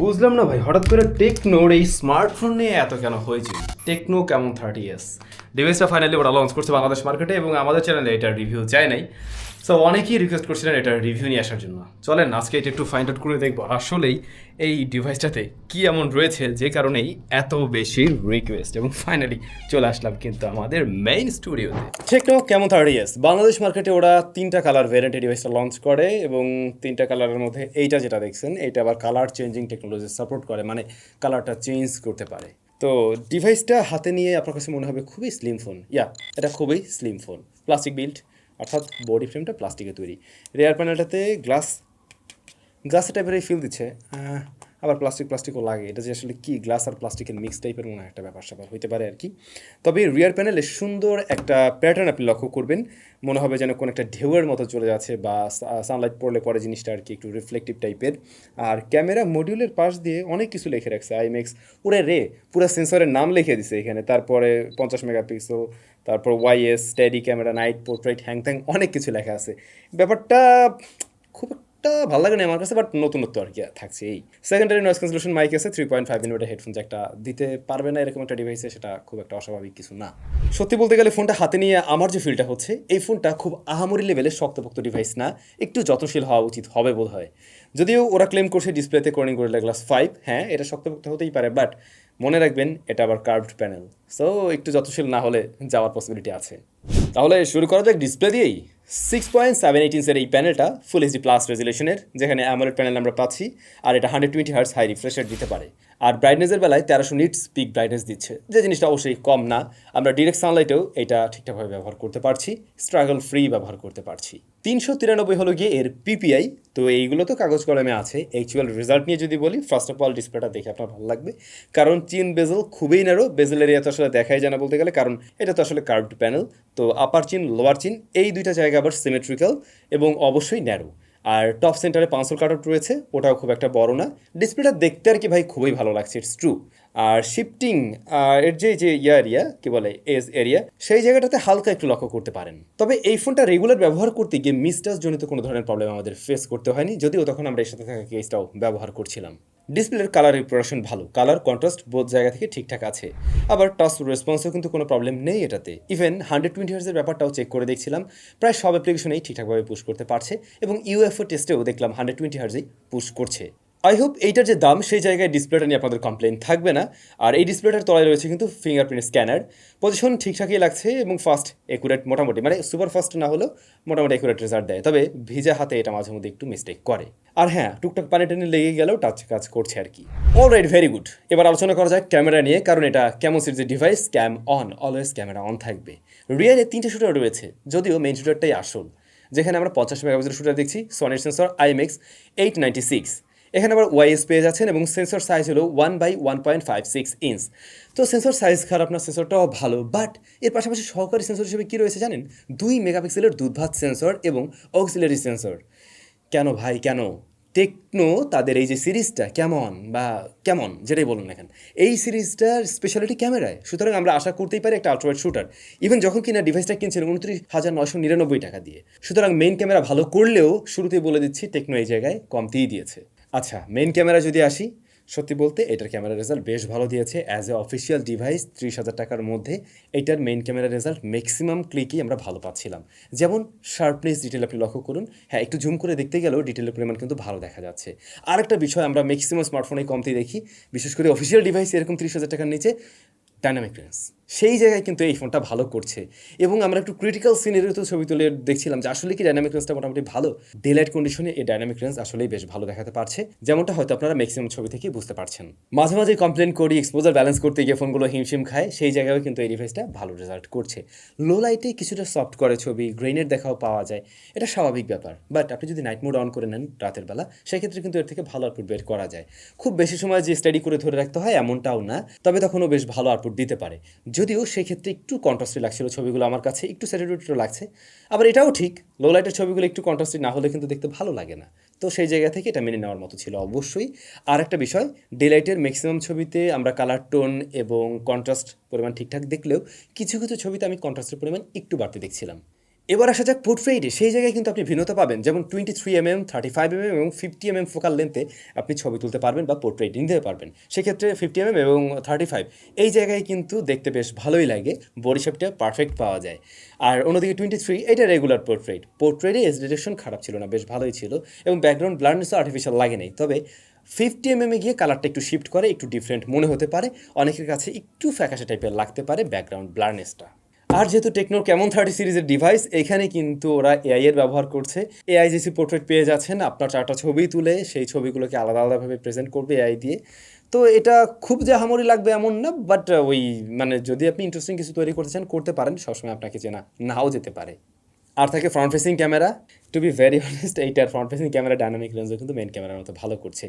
বুঝলাম না ভাই, হঠাৎ করে টেকনোর এই স্মার্টফোন নিয়ে এত কেন হয়েছে। টেকনো কেমন 30s ডিভাইসটা ফাইনালি ওরা লঞ্চ করছে বাংলাদেশ মার্কেটে, এবং আমাদের চ্যানেলে এটার রিভিউ চাই নাই। সো অনেকেই রিকোয়েস্ট করছিলেন এটার রিভিউ নিয়ে আসার জন্য। চলেন আজকে এটা একটু ফাইন্ড আউট করে দেখবো আসলেই এই ডিভাইসটাতে কী এমন রয়েছে যে কারণেই এত বেশি রিকোয়েস্ট, এবং ফাইনালি চলে আসলাম কিন্তু আমাদের মেইন স্টুডিওতে। টেকনো কেমন 30s বাংলাদেশ মার্কেটে ওরা 3টা কালার ভ্যারিয়েন্টে ডিভাইসটা লঞ্চ করে, এবং 3টা কালারের মধ্যে এইটা যেটা দেখছেন এইটা আবার কালার চেঞ্জিং টেকনোলজি সাপোর্ট করে, মানে কালারটা চেঞ্জ করতে পারে। তো ডিভাইসটা হাতে নিয়ে আপনার কাছে মনে হবে খুবই স্লিম ফোন। এটা খুবই স্লিম ফোন, প্লাস্টিক বিল্ড, অর্থাৎ বডি ফ্রেমটা প্লাস্টিকে তৈরি। রেয়ার প্যানেলটাতে গ্লাস টাইপের ফিল দিচ্ছে, আবার প্লাস্টিকও লাগে। এটা যে আসলে কি গ্লাস আর প্লাস্টিকের মিক্স টাইপের মনে একটা ব্যাপার স্যাপার হইতে পারে আর কি। তবে রিয়ার প্যানেলে সুন্দর একটা প্যাটার্ন আপনি লক্ষ্য করবেন, মনে হবে যেন কোনো একটা ঢেউয়ের মতো চলে যাচ্ছে, বা সানলাইট পড়লে পরে জিনিসটা আর কি একটু রিফ্লেকটিভ টাইপের। আর ক্যামেরা মডিউলের পাশ দিয়ে অনেক কিছু লিখে রাখছে, আইম্যাক্স পুরো সেন্সরের নাম লিখে দিছে এখানে। তারপরে 50 মেগাপিক্সেল, তারপর ওয়াইএস, স্টেডি ক্যামেরা, নাইট পোর্ট্রেট, হ্যাং অনেক কিছু লেখা আছে। ব্যাপারটা খুব ভালো লাগে না আমার কাছে, বাট নতুনত্ব আর কি থাকছে। এই সেকেন্ডারি নয়েজ ক্যান্সেলেশন মাইক আছে, 3.5 mm হেডফোন জ্যাকটা দিতে পারবে না এরকম একটা ডিভাইসে, সেটা খুব একটা অস্বাভাবিক কিছু না। সত্যি বলতে গেলে ফোনটা হাতে নিয়ে আমার যে ফিলটা হচ্ছে, এই ফোনটা খুব আহামরি লেভেলের শক্তপোক্ত ডিভাইস না, একটু যত্নশীল হওয়া উচিত হবে বোধ হয়। যদিও ওরা ক্লেম করছে ডিসপ্লেতে কর্নিং গরিলা গ্লাস 5, হ্যাঁ এটা শক্তপোক্ত হতেই পারে, বাট মনে রাখবেন এটা আবার কার্ভড প্যানেল, সো একটু যত্নশীল না হলে যাওয়ার পসিবিলিটি আছে। তাহলে শুরু করা যাক ডিসপ্লে দিয়েই। 6.78 ইঞ্চের এই প্যানেলটা ফুল এইচডি প্লাস রেজুলেশনের, যেখানে অ্যামোলেড প্যানেল আমরা পাচ্ছি, আর এটা 120 হার্টজ হাই রিফ্রেশ রেট দিতে পারে। আর ব্রাইটনেসের বেলায় 1300 নিটস পিক ব্রাইটনেস দিচ্ছে, যে জিনিসটা অবশ্যই কম না। আমরা ডিরেক্ট সানলাইটেও এটা ঠিকঠাকভাবে ব্যবহার করতে পারছি, স্ট্রাগল ফ্রি ব্যবহার করতে পারছি। 393 হলো গিয়ে এর পিপিআই। তো এইগুলো তো কাগজ কলমে আছে, অ্যাকচুয়াল রেজাল্ট নিয়ে যদি বলি, ফার্স্ট অফ অল ডিসপ্লেটা দেখে আপনার ভালো লাগবে, কারণ চিন বেজেল খুবই ন্যারো। বেজেল এরিয়া তো আসলে দেখাই যায় না বলতে গেলে, কারণ এটা তো আসলে কার্ভড প্যানেল। তো আপার চিন, লোয়ার চিন, এই দুইটা জায়গা আবার সিমেট্রিক্যাল এবং অবশ্যই ন্যারো। আর টপ সেন্টারে পাঁচল কাটআউট রয়েছে, ওটাও খুব একটা বড় না। ডিসপ্লেটা দেখতে আর কি ভাই খুবই ভালো লাগছে, ইটস ট্রু। আর শিফটিং এর যে এরিয়া কি বলে এজ এরিয়া, সেই জায়গাটাতে হালকা একটু লক্ষ্য করতে পারেন। তবে এই ফোনটা রেগুলার ব্যবহার করতে গিয়ে মিসটাচ জনিত কোনো ধরনের প্রবলেম আমাদের ফেস করতে হয়নি, যদিও তখন আমরা এর সাথে থাকা কেসটাও ব্যবহার করছিলাম। ডিসপ্লের কালার রিপ্রোডাকশন ভালো, কালার কন্ট্রাস্ট বোথ জায়গা থেকে ঠিকঠাক আছে। আবার টাচ রেসপন্সেও কিন্তু কোনো প্রবলেম নেই এটাতে। ইভেন 120 হার্জের ব্যাপারটাও চেক করে দেখছিলাম, প্রায় সব অ্যাপ্লিকেশনেই ঠিকঠাকভাবে পুশ করতে পারছে, এবং ইউএফও টেস্টেও দেখলাম 120 হার্জেই পুশ করছে। আই হোপ এইটার যে দাম সেই জায়গায় ডিসপ্লেটা নিয়ে আপনাদের কমপ্লেন থাকবে না। আর এই ডিসপ্লেটার তলায় রয়েছে কিন্তু ফিঙ্গারপ্রিন্ট স্ক্যানার, পজিশন ঠিকঠাকই লাগছে এবং ফাস্ট একুরেট, মোটামুটি মানে সুপার ফাস্ট না হলেও মোটামুটি একুরেট রেজাল্ট দেয়। তবে ভিজা হাতে এটা মাঝে মধ্যে একটু মিস্টেক করে। আর হ্যাঁ, টুকটাক পানি টানি লেগে গেলেও টাচ কাজ করছে আর কি। Alright, very good. এবার আলোচনা করা যায় ক্যামেরা নিয়ে, কারণ এটা ক্যামন সিরিজের device, cam on, always camera on থাকবে। রিয়ারে 3টে শুটার রয়েছে, যদিও মেইন শুটারটাই আসল, যেখানে আমরা 50 মেগাপিক্সেলের শুটার দেখছি, সনির সেন্সর IMX 896। এখানে আবার ওয়াইএস পেয়ে যাচ্ছেন, এবং সেন্সর সাইজ হলো 1/1.56 ইঞ্চ। তো সেন্সর সাইজ খারাপ না, সেন্সরটাও ভালো, বাট এর পাশাপাশি সহকারী সেন্সর হিসেবে কী রয়েছে জানেন? 2 মেগাপিক্সেলের দুধভাত সেন্সর এবং অক্সিলারি সেন্সর। কেন ভাই কেন? টেকনো তাদের এই যে সিরিজটা কেমন যেটাই বলুন না কেন, এই সিরিজটার স্পেশালিটি ক্যামেরায়, সুতরাং আমরা আশা করতেই পারি একটা আলট্রাওয়াইড শুটার। ইভেন যখন কিনা ডিভাইসটা কিনছিলেন 29,999 টাকা দিয়ে। সুতরাং মেইন ক্যামেরা ভালো করলেও শুরুতেই বলে দিচ্ছি টেকনো এই জায়গায় কমতেই দিয়েছে। আচ্ছা, মেইন ক্যামেরা যদি আসি, সত্যি বলতে এটার ক্যামেরা রেজাল্ট বেশ ভালো দিয়েছে। অ্যাজ এ অফিসিয়াল ডিভাইস 30,000 টাকার মধ্যে এটার মেইন ক্যামেরা রেজাল্ট ম্যাক্সিমাম ক্লিকই আমরা ভালো পাচ্ছিলাম। যেমন শার্পনেস, ডিটেল আপনি লক্ষ্য করুন, হ্যাঁ একটু জুম করে দেখতে গেলেও ডিটেলের পরিমাণ কিন্তু ভালো দেখা যাচ্ছে। আর একটা বিষয় আমরা ম্যাক্সিমাম স্মার্টফোনে কমতেই দেখি, বিশেষ করে অফিসিয়াল ডিভাইস এরকম 30,000 টাকার নিচে, ডাইনামিক রেঞ্জ। সেই জায়গায় কিন্তু এই ফোনটা ভালো করছে, এবং আমরা একটু ক্রিটিক্যাল সিনারিওতে ছবি তুলে দেখছিলাম যে আসলে কি ডাইনামিক রেঞ্জটা মোটামুটি ভালো। ডে লাইট কন্ডিশনে এই ডাইনামিক রেঞ্জ আসলেই বেশ ভালো দেখাতে পারছে, যেমনটা হয়তো আপনারা ম্যাক্সিমাম ছবি থেকেই বুঝতে পারছেন। মাঝে মাঝে কমপ্লেন করি এক্সপোজার ব্যালেন্স করতে গিয়ে ফোনগুলো হিমশিম খায়, সেই জায়গায় কিন্তু এই ডিভাইসটা ভালো রেজাল্ট করছে। লো লাইটে কিছুটা সফট করে ছবি, গ্রেইনের দেখাও পাওয়া যায়, এটা স্বাভাবিক ব্যাপার। বাট আপনি যদি নাইট মোড অন করে নেন রাতের বেলা, সেক্ষেত্রে কিন্তু এর থেকে ভালো আউটপুট বের করা যায়। খুব বেশি সময় যে স্টাডি করে ধরে রাখতে হয় এমনটাও না, তবে তখনও বেশ ভালো আউটপুট দিতে পারে। যদিও সেক্ষেত্রে একটু কন্ট্রাস্টি লাগছিল ছবিগুলো, আমার কাছে একটু স্যাচুরেটেড লাগছে। আবার এটাও ঠিক, লো লাইটের ছবিগুলো একটু কন্ট্রাস্টি না হলে কিন্তু দেখতে ভালো লাগে না। তো সেই জায়গা থেকে এটা মেনে নেওয়ার মতো ছিল অবশ্যই। আর একটা বিষয়, ডে লাইটের ম্যাক্সিমাম ছবিতে আমরা কালার টোন এবং কন্ট্রাস্ট পরিমাণ ঠিকঠাক দেখলেও কিছু কিছু ছবিতে আমি কন্ট্রাস্টের পরিমাণ একটু বাড়তে দেখছিলাম। এবার আসা যাক পোর্ট্রেইটে, সেই জায়গায় কিন্তু আপনি ভিন্নতা পাবেন, যেমন 23mm, 35mm এবং 50mm ফোকাল লেন্থে আপনি ছবি তুলতে পারবেন বা পোর্ট্রেইট নিতে পারবেন। সেক্ষেত্রে 50mm এবং 35 এই জায়গায় কিন্তু দেখতে বেশ ভালোই লাগে, বডি শেপটা পারফেক্ট পাওয়া যায়। আর অন্যদিকে 23 এটা রেগুলার পোর্ট্রেইটে এজ ডিটেকশন খারাপ ছিল না, বেশ ভালোই ছিল, এবং ব্যাকগ্রাউন্ড ব্লারনেসও আর্টিফিশিয়াল লাগে নাই। তবে 50mm গিয়ে কালারটা একটু শিফট করে, একটু ডিফারেন্ট মনে হতে পারে, অনেকের কাছে একটু ফ্যাকাশে টাইপের লাগতে পারে ব্যাকগ্রাউন্ড ব্লারনেসটা। আর যেহেতু টেকনোর ক্যামন 30 সিরিজের ডিভাইস, এখানে কিন্তু ওরা এআই এর ব্যবহার করছে। এআইজিসি পোর্ট্রেট পেয়ে যাচ্ছেন, আপনার 4টা ছবি তুলে সেই ছবিগুলোকে আলাদা আলাদাভাবে প্রেজেন্ট করবে এআই দিয়ে। তো এটা খুব যে আহামরি লাগবে এমন না, বাট ওই মানে যদি আপনি ইন্টারেস্টিং কিছু তৈরি করতে চান করতে পারেন, সবসময় আপনাকে চেনা নাও যেতে পারে। আর থাকে front facing camera. To be very honest, এইটার ফ্রন্ট ফেসিং ক্যামেরা ডাইনামিক রেঞ্জও কিন্তু মেন ক্যামেরার মতো ভালো করছে।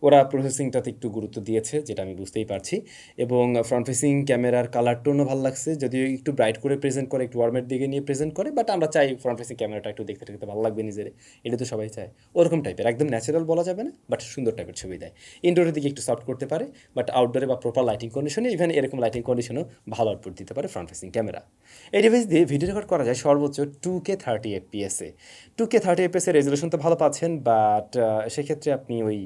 ওরা প্রসেসিংটাতে একটু গুরুত্ব দিয়েছে, যেটা আমি বুঝতেই পারছি। এবং ফ্রন্ট ফেসিং ক্যামেরার কালার টোনও ভালো লাগছে, যদিও একটু ব্রাইট করে প্রেজেন্ট করে, একটু ওয়ার্মের দিকে নিয়ে প্রেজেন্ট করে, বাট আমরা চাই ফ্রন্ট ফেসিং ক্যামেরাটা একটু দেখতে দেখতে ভালো লাগবে নিজের, এটা তো সবাই চায়। ওরকম টাইপের একদম ন্যাচারাল বলা যাবে না, বাট সুন্দর টাইপের ছবি দেয়। ইনডোরের দিকে একটু সফট করতে পারে, বাট আউটডোরে বা প্রপার লাইটিং কন্ডিশনে, ইভেন এরকম লাইটিং কন্ডিশনেও ভালো আউটপুট দিতে পারে ফ্রন্ট ফেসিং ক্যামেরা। এই ডিভাইস দিয়ে ভিডিও রেকর্ড করা যায় সর্বোচ্চ 2K 30 FPS-এ। 2K 30 FPS রেজলিউশন তো ভালো পাচ্ছেন, বাট সেক্ষেত্রে আপনি ওই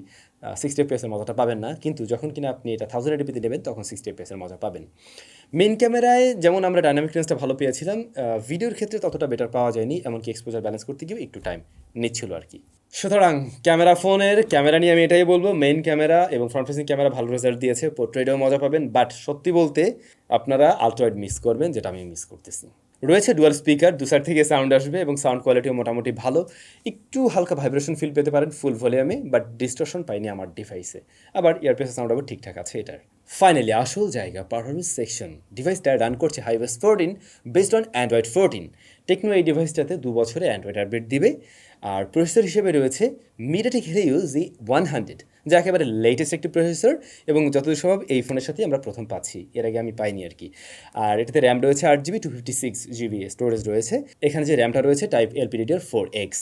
60 FPS-এর মজাটা পাবেন না। কিন্তু যখন কিনা আপনি এটা 1080p-তে নেবেন, তখন 60 FPS-এর মজা পাবেন। মেন ক্যামেরায় যেমন আমরা ডাইনামিক রেঞ্জটা ভালো পেয়েছিলাম, ভিডিওর ক্ষেত্রে ততটা বেটার পাওয়া যায়নি, এমনকি এক্সপোজার ব্যালেন্স করতে গিয়েও একটু টাইম নিচ্ছিল আর কি। সুতরাং ফোনের ক্যামেরা নিয়ে আমি এটাই বলবো, মেইন ক্যামেরা এবং ফ্রন্ট ফেসিং ক্যামেরা ভালো রেজাল্ট দিয়েছে, পোর্ট্রেটেও মজা পাবেন, বাট সত্যি বলতে আপনারা আলট্রাওয়াইড মিস করবেন, যেটা আমি মিস করতেছি। রয়েছে ডুয়াল স্পিকার, দু সাইড থেকে সাউন্ড আসবে এবং সাউন্ড কোয়ালিটিও মোটামুটি ভালো। একটু হালকা ভাইব্রেশন ফিল পেতে পারেন ফুল ভলিউমে, বাট ডিস্টরশন পাইনি আমার ডিভাইসে। আবার ইয়ারপিসের সাউন্ড আবার ঠিকঠাক আছে এটার। ফাইনালি আসল জায়গা, পারফরমেন্স সেকশন। ডিভাইসটা রান করছে HiOS 14 based on Android 14। Tecno এই ডিভাইসটাতে 2 বছরে অ্যান্ড্রয়েড আপডেট দিবে। আর প্রসেসর হিসেবে রয়েছে মিডিয়াটেক হেলিও G100, যা একেবারে লেটেস্ট একটি প্রসেসর, এবং যতদূর সম্ভব এই ফোনের সাথেই আমরা প্রথম পাচ্ছি, এর আগে আমি পাইনি আর কি। আর এটাতে র্যাম রয়েছে 8GB, 256GB স্টোরেজ রয়েছে। এখানে যে র্যামটা রয়েছে type LPDDR4X।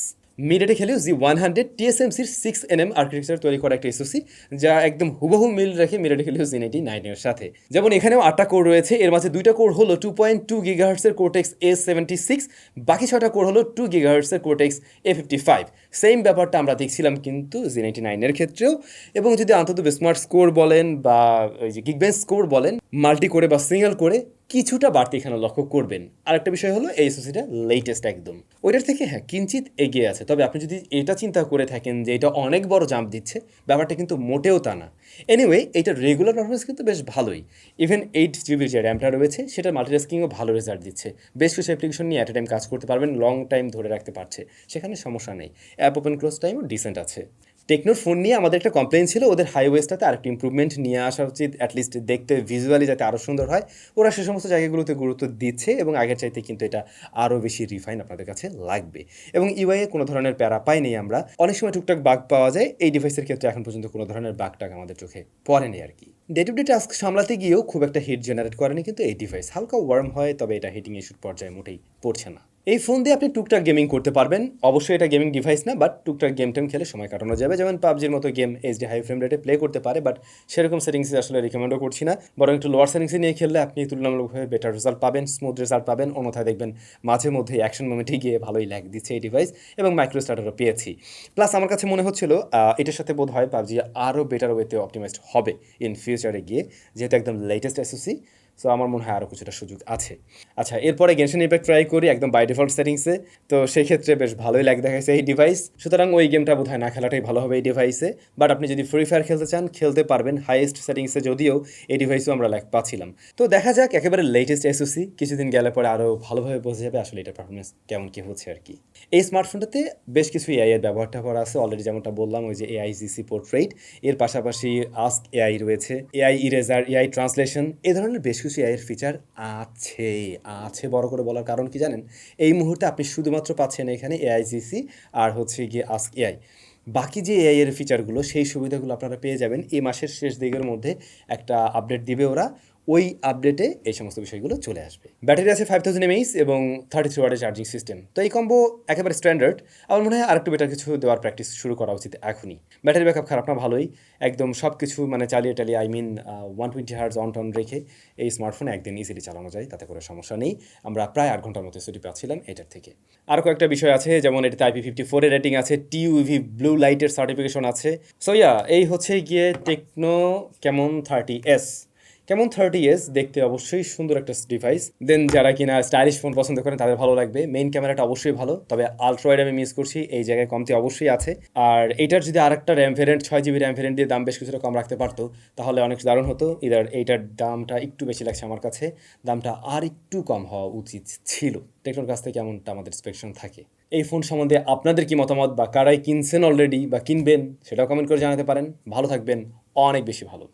MediaTek Helio G100 TSMCর 6nm architecture তৈরি করা একটা এসওসি, যা একদম হুবহু মিল রাখে মিডিয়াটেক হেলিও Z99 এর সাথে। যেমন এখানেও 8টা কোর রয়েছে, এর মাঝে 2টা কোর হলো 2.2 GHz এর Cortex A76, বাকি 6টা কোর হলো 2 GHz এর Cortex A55। সেম ব্যাপারটা আমরা দেখছিলাম কিন্তু Z99 এর ক্ষেত্রেও। এবং যদি আন্তত স্মার্ট স্কোর বলেন বা ওই যে গিগবেঞ্চ স্কোর বলেন, মাল্টি করে বা সিঙ্গেল করে কিছুটা বাড়তি এখানে লক্ষ্য করবেন। আরেকটা বিষয় হলো এই এসওসিটা লেটেস্ট একদম, ওইটার থেকে হ্যাঁ কিঞ্চিত এগিয়ে আছে। তবে আপনি যদি এটা চিন্তা করে থাকেন যে এটা অনেক বড় জাম্প দিচ্ছে, ব্যাপারটা কিন্তু মোটেও তা না। এনিওয়ে, এইটার রেগুলার পারফরমেন্স কিন্তু বেশ ভালোই। ইভেন 8GB যে র্যামটা রয়েছে, সেটা মাল্টিটাস্কিংও ভালো রেজাল্ট দিচ্ছে। বেশ কিছু অ্যাপ্লিকেশন নিয়ে অ্যাট এ টাইম কাজ করতে পারবেন, লং টাইম ধরে রাখতে পারছে, সেখানে সমস্যা নেই। অ্যাপ ওপেন ক্লোজ টাইমও ডিসেন্ট আছে। টেকনোর ফোন নিয়ে আমাদের একটা কমপ্লেন ছিল, ওদের হাইওয়েজটাতে আরেকটু ইম্প্রুভমেন্ট নিয়ে আসা উচিত, অ্যাটলিস্ট দেখতে ভিজুয়ালি যাতে আরও সুন্দর হয়। ওরা সে সমস্ত জায়গাগুলোতে গুরুত্ব দিচ্ছে, এবং আগের চাইতে কিন্তু এটা আরও বেশি রিফাইন আপনাদের কাছে লাগবে। এবং ইউআইয়ে কোনো ধরনের প্যারা পাইনি আমরা। অনেক সময় টুকটাক বাগ পাওয়া যায়, এই ডিভাইসের ক্ষেত্রে এখন পর্যন্ত কোনো ধরনের বাগটাক আমাদের চোখে পড়েনি আর কি। ডে টু ডে টাস্ক সামলাতে গিয়েও খুব একটা হিট জেনারেট করেনি কিন্তু এই ডিভাইস। হালকা ওয়ার্ম হয়, তবে এটা হিটিং ইস্যুর পর্যায়ে মোটেই পড়ছে না। এই ফোন দিয়ে আপনি টুকটাক গেমিং করতে পারবেন। অবশ্যই এটা গেমিং ডিভাইস না, বাট টুকটাক গেম টেম খেলে সময় কাটানো যাবে। যেমন পাবজির মতো গেম এইচডি হাই ফ্রেম রেটে প্লে করতে পারে, বাট সেরকম সেটিংসে আসলে রিকমেন্ডও করছি না। বরং একটু লোয়ার সেটিংসে নিয়ে খেললে আপনি তুলনামূলকভাবে বেটার রেজাল্ট পাবেন, স্মুথ রেজাল্ট পাবেন। অন্যথায় দেখবেন মাঝে মধ্যে অ্যাকশন মোমেন্টে গিয়ে ভালোই ল্যাগ দিচ্ছে এই ডিভাইস, এবং মাইক্রো স্টার্টারও পেয়েছি। প্লাস আমার কাছে মনে হচ্ছিল এটার সাথে বোধ হয় পাবজি আরও বেটার ওয়েতে অপটিমাইজড হবে ইন ফিউচারে গিয়ে, যেহেতু একদম লেটেস্ট এসওসি। সো আমার মনে হয় আরও কিছুটা সুযোগ আছে। আচ্ছা, এরপরে গেনশন ইম্প্যাক্ট ট্রাই করি একদম বাই ডিফল্ট সেটিংসে। তো সেই ক্ষেত্রে বেশ ভালোই ল্যাগ দেখাইছে এই ডিভাইস, সুতরাং ওই গেমটা বোধহয় না খেলাটাই ভালো হবে এই ডিভাইসে। বাট আপনি যদি ফ্রি ফায়ার খেলতে চান খেলতে পারবেন হাইয়েস্ট সেটিংসে, যদিও এই ডিভাইসেও আমরা ল্যাগ পাচ্ছিলাম। তো দেখা যাক, একেবারে লেটেস্ট এসওসি, কিছুদিন গেলে পরে আরও ভালোভাবে বোঝা যাবে আসলে এটার পারফরমেন্স কেমন কী হচ্ছে আর কি। এই স্মার্টফোনটাতে বেশ কিছু এআই এর ব্যবহারটা করা আছে অলরেডি, যেমনটা বললাম ওই যে এআইজিসি পোর্ট্রেট, এর পাশাপাশি আস্ক এআই রয়েছে, এআই ইরেজার, এআই ট্রান্সলেশন, এ ধরনের বেশ কিছু এআই এর ফিচার আছে। বড় করে বলার কারণ কি জানেন? এই মুহূর্তে আপনি শুধুমাত্র পাচ্ছেন এখানে এআইজিসি আর হচ্ছে গিয়ে আস্ক এআই। বাকি যে এআই এর ফিচারগুলো, সেই সুবিধাগুলো আপনারা পেয়ে যাবেন এই মাসের শেষ দিকের মধ্যে। একটা আপডেট দিবে ওরা, ওই আপডেটে এই সমস্ত বিষয়গুলো চলে আসবে। ব্যাটারি আছে 5000 mAh এবং 33 ওয়াটের চার্জিং সিস্টেম। তো এই কম্বো একেবারে স্ট্যান্ডার্ড। আমার মনে হয় আরেকটু বেটার কিছু দেওয়ার প্র্যাকটিস শুরু করা উচিত এখনই। ব্যাটারি ব্যাকআপ খারাপ না, ভালোই। একদম সব কিছু মানে চালিয়ে টালিয়ে 120 হার্জ অন টন রেখে এই স্মার্টফোনে একদিন ইজিলি চালানো যায়, তাতে করে সমস্যা নেই। আমরা প্রায় 8 ঘন্টার মতো ছুটি পাচ্ছিলাম এটার থেকে। আরও কয়েকটা বিষয় আছে, যেমন এটাতে IP54 এর রেটিং আছে, TUV ব্লু লাইটের সার্টিফিকেশন আছে। সো ইয়া, এই হচ্ছে গিয়ে টেকনো ক্যামন 30s। কেমন 30s দেখতে অবশ্যই সুন্দর একটা ডিভাইস। দেন যারা কিনা স্টাইলিশ ফোন পছন্দ করেন তাদের ভালো লাগবে। মেইন ক্যামেরাটা অবশ্যই ভালো, তবে আলট্রা ওয়াইড আমি মিস করছি, এই জায়গায় কমতি অবশ্যই আছে। আর এইটার যদি আরেকটা RAM variant 6 GB RAM variant দিয়ে দাম বেশ কিছুটা কম রাখতে পারতো তাহলে অনেক দারুণ হতো। ইদার এইটার দামটা একটু বেশি লাগছে আমার কাছে, দামটা আর একটু কম হওয়া উচিত ছিল। টেকনোর কাছ থেকে এমনটা আমাদের এক্সপেকশন থাকে। এই ফোন সম্বন্ধে আপনাদের কি মতামত, বা কারাই কিনছেন অলরেডি বা কিনবেন, সেটাও কমেন্ট করে জানাতে পারেন। ভালো থাকবেন, অনেক বেশি ভালো।